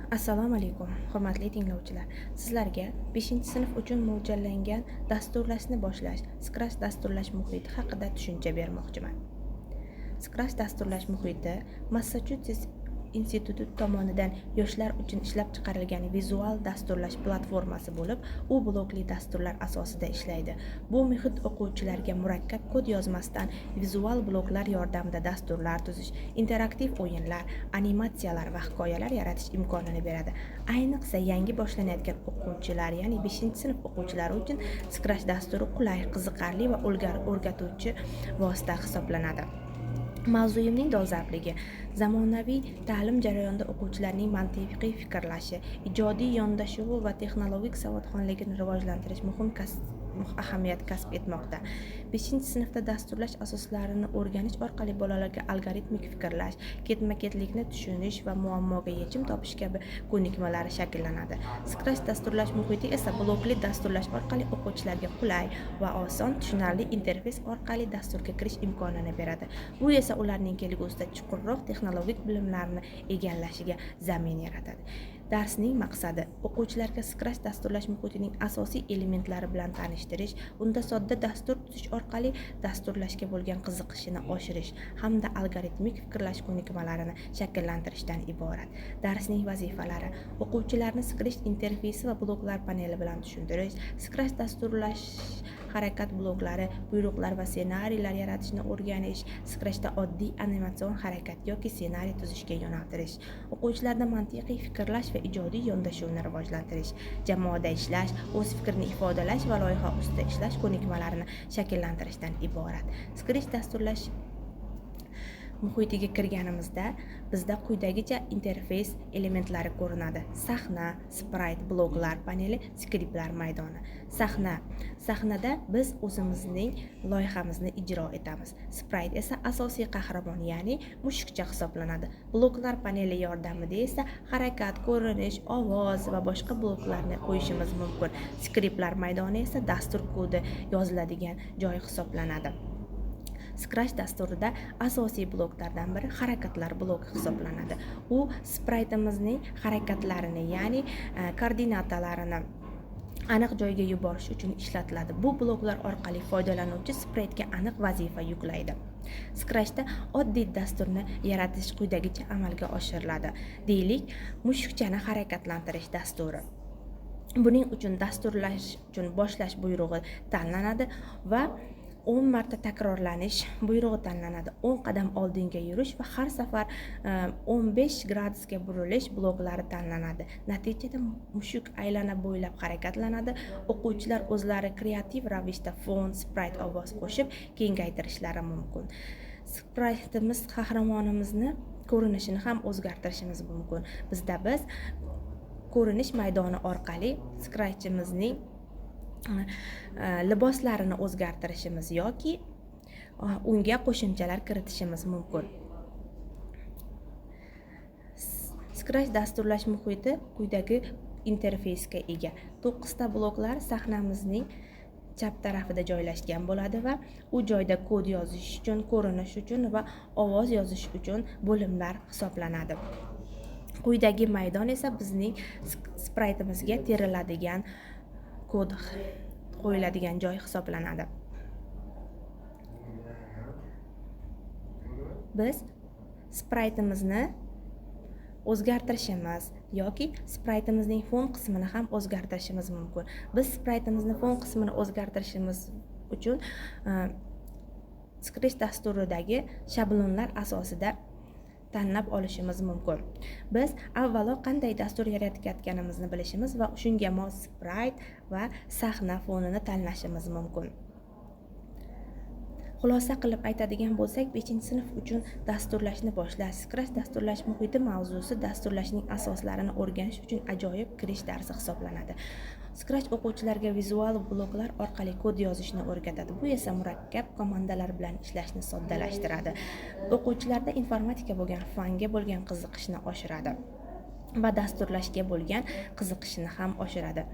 Assalomu alaykum, hurmatli tinglovchilar. Sizlarga 5-sinf uchun mo'ljallangan dasturlashni boshlash, Scratch dasturlash muhiti haqida tushuncha bermoqchiman. Scratch dasturlash muhiti Massachusets instituti tomonidan yoshlar uchun ishlab chiqarilgan vizual dasturlash platformasi bo'lib, u blokli dasturlar asosida ishlaydi. Bu muhit o'quvchilarga murakkab kod yozmasdan vizual bloklar yordamida dasturlar tuzish, interaktiv o'yinlar, animatsiyalar va hikoyalar yaratish imkonini beradi. Ayniqsa yangi boshlanayotgan o'quvchilar, ya'ni 5-sinf o'quvchilari uchun Scratch dasturi qulay, qiziqarli va o'rgatuvchi vosita hisoblanadi. Mavzuyimning dolzarbligi zamonaviy ta'lim jarayonida o'quvchilarning mantiqiy fikrlashi, ijodiy yondashuvi va texnologik savodxonligini rivojlantirish muhim ahamiyat kasb etmoqda. 5-sinfda dasturlash asoslarini o'rganish orqali bolalarga algoritmik fikrlash, ketma-ketlikni tushunish va muammoga yechim topish kabi ko'nikmalari shakllanadi. Scratch dasturlash muhiti esa blokli dasturlash orqali o'quvchilarga qulay va oson tushunarli interfeys orqali dasturga kirish imkonini beradi. Bu esa ularning kelgusida chuqurroq texnologik bilimlarni egallashiga zamin yaratadi. Darsning maqsadi o'quvchilarga Scratch dasturlash muhitining asosiy elementlari bilan tanishtirish, unda sodda dastur tuzish orqali dasturlashga bo'lgan qiziqishini oshirish hamda algoritmik fikrlash ko'nikmalarini shakllantirishdan iborat. Darsning vazifalari: o'quvchilarni Scratch interfeysi va bloklar paneli bilan tushuntirish, Scratch dasturlash harakat bloklari, buyruqlar va ssenariylar yaratishni o'rganish, Scratchda oddiy animatsion harakat yoki ssenariy tuzishga yo'naltirish, o'quvchilarda mantiqiy fikrlash va ijodiy yondashuvni rivojlantirish, jamoada ishlash, o'z fikrini ifodalash va loyiha ustida ishlash ko'nikmalarini shakllantirishdan iborat. Scratch dasturlash muhitiga kirganimizda bizda quyidagicha interfeys elementlari ko'rinadi: sahna, sprite, bloklar paneli, skriptlar maydoni. Sahnada biz o'zimizning loyihamizni ijro etamiz. Sprite esa asosiy qahramon, ya'ni mushukcha hisoblanadi. Bloklar paneli yordamida esa harakat, ko'rinish, ovoz va boshqa bloklarni qo'yishimiz mumkin. Skriptlar maydoni esa dastur kodi yoziladigan joy hisoblanadi. Scratch dasturida asosiy bloklardan biri harakatlar bloki hisoblanadi. U spraytimizning harakatlarini, ya'ni koordinatalarini aniq joyga yuborish uchun ishlatiladi. Bu bloklar orqali foydalanuvchi spraytga aniq vazifa yuklaydi. Scratchda oddiy dasturni yaratish quyidagicha amalga oshiriladi. Deylik, mushukchani harakatlantirish dasturi. Buning uchun dasturlash uchun boshlash buyrug'i tanlanadi va 10 marta takrorlanish buyrug'i tanlanadi. 10 qadam oldinga yurish va har safar 15 gradusga burilish bloklari tanlanadi. Natijada mushuk aylana bo'ylab harakatlanadi. O'quvchilar o'zlari kreativ ravishda fon, sprite ovoz qo'shib kengaytirishlari mumkin. Spriteimiz qahramonimizni ko'rinishini ham o'zgartirishimiz mumkin. Biz ko'rinish maydoni orqali Scratch'imizning liboslarini o'zgartirishimiz yoki unga qo'shimchalar kiritishimiz mumkin. Scratch dasturlash muhiti quyidagi interfeysga ega. 9 ta bloklar sahnamizning chap tarafida joylashgan bo'ladi va u joyda kod yozish uchun, ko'rinish uchun va ovoz yozish uchun bo'limlar hisoblanadi. Quyidagi maydon esa bizning spraytimizga teriladigan kod qo'yiladigan joy hisoblanadi. Biz spraytimizni o'zgartirishimiz yoki spraytimizning fon qismini ham o'zgartirishimiz mumkin. Biz spraytimizni fon qismini o'zgartirishimiz uchun Scratch dasturidagi shablonlar asosida tanlab olishimiz mumkin. Biz avvalo qanday dastur yaratayotganimizni bilishimiz va shunga mos sprite va sahna fonini tanlashimiz mumkin. Xulosa qilib aytadigan bo'lsak, 5-sinf uchun dasturlashni boshlash, Scratch dasturlash muhiti mavzusi dasturlashning asoslarini o'rganish uchun ajoyib kirish darsi hisoblanadi. Scratch o'quvchilarga vizual bloklar orqali kod yozishni o'rgatadi. Bu esa murakkab komandalar bilan ishlashni soddalashtiradi. O'quvchilarda informatika bo'lgan fanga bo'lgan qiziqishni oshiradi va dasturlashga bo'lgan qiziqishni ham oshiradi.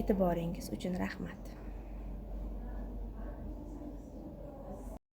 E'tiboringiz uchun rahmat.